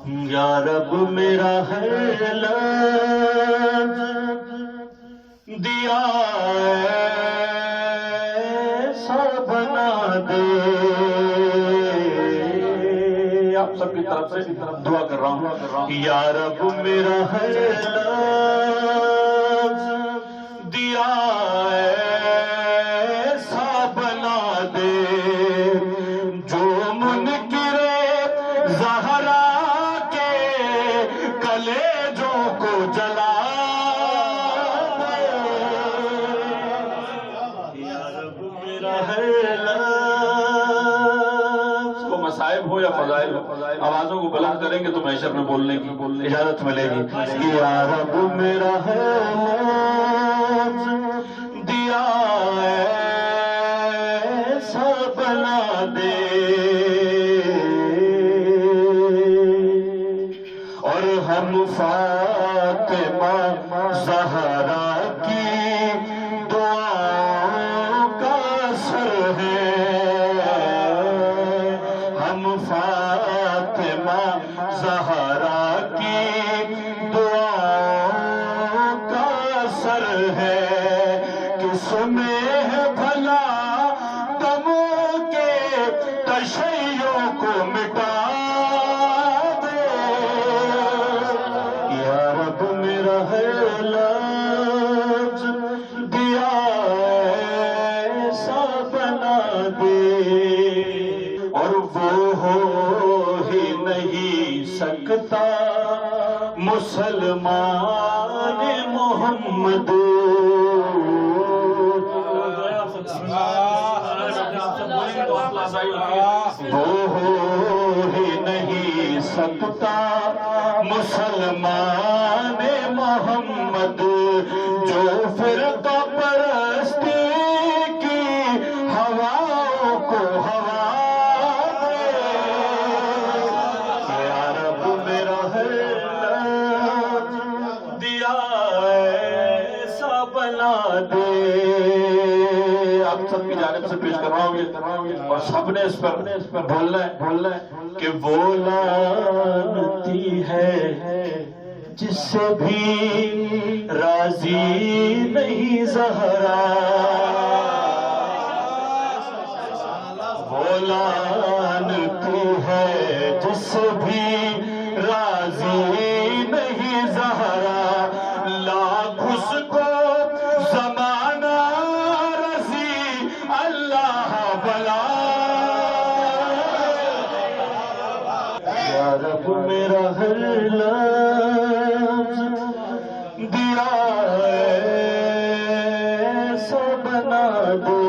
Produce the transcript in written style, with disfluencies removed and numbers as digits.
یا رب میرا ہر لفظ دیا ایسا بنا دے. آپ سب کی طرف سے دعا کر رہا ہوں. یا رب میرا ہر لفظ دیا ایسا بنا دے جو منکر زہرا کے کلیجوں کو جلا دے. یا رب میرا ہر لفظ کو مصائب ہو یا فضائل ہو آوازوں کو بلند کریں گے تو محشر میں بولنے کی اجازت ملے گی. یا رب میرا ہر لفظ دیا ایسا بنا دے اور ہم فاطمہ زہرا کی دعاؤں کا اثر ہے. ہم فاطمہ زہرا کی دعاؤں کا اثر ہے. کس میں ہے بھلا غموں کے تشیعوں کو مٹا دے. یا رب میرا ہر لفظ دیا ایسا بنا دے اور وہ ہو ہی نہیں سکتا مسلمان محمد. وہ ہو ہی نہیں سکتا مسلمان محمد جو فرقہ پرستی کی ہواؤں کو ہوا دے. یا رب میرا ہر لفظ دیا ایسا بنا دے. آپ سب کی جانب سے پیش کر رہا ہوں اور سب نے اس پر بولنا ہے کہ وہ لعنتی ہے جس سے بھی راضی نہیں زہرا. وہ لعنتی ہے جس سے بھی راضی نہیں زہرا. لاکھ اس کو زمانہ رسی اللہ بلا. یا رب میرا ہر لفظ دیا ایسا بنا دے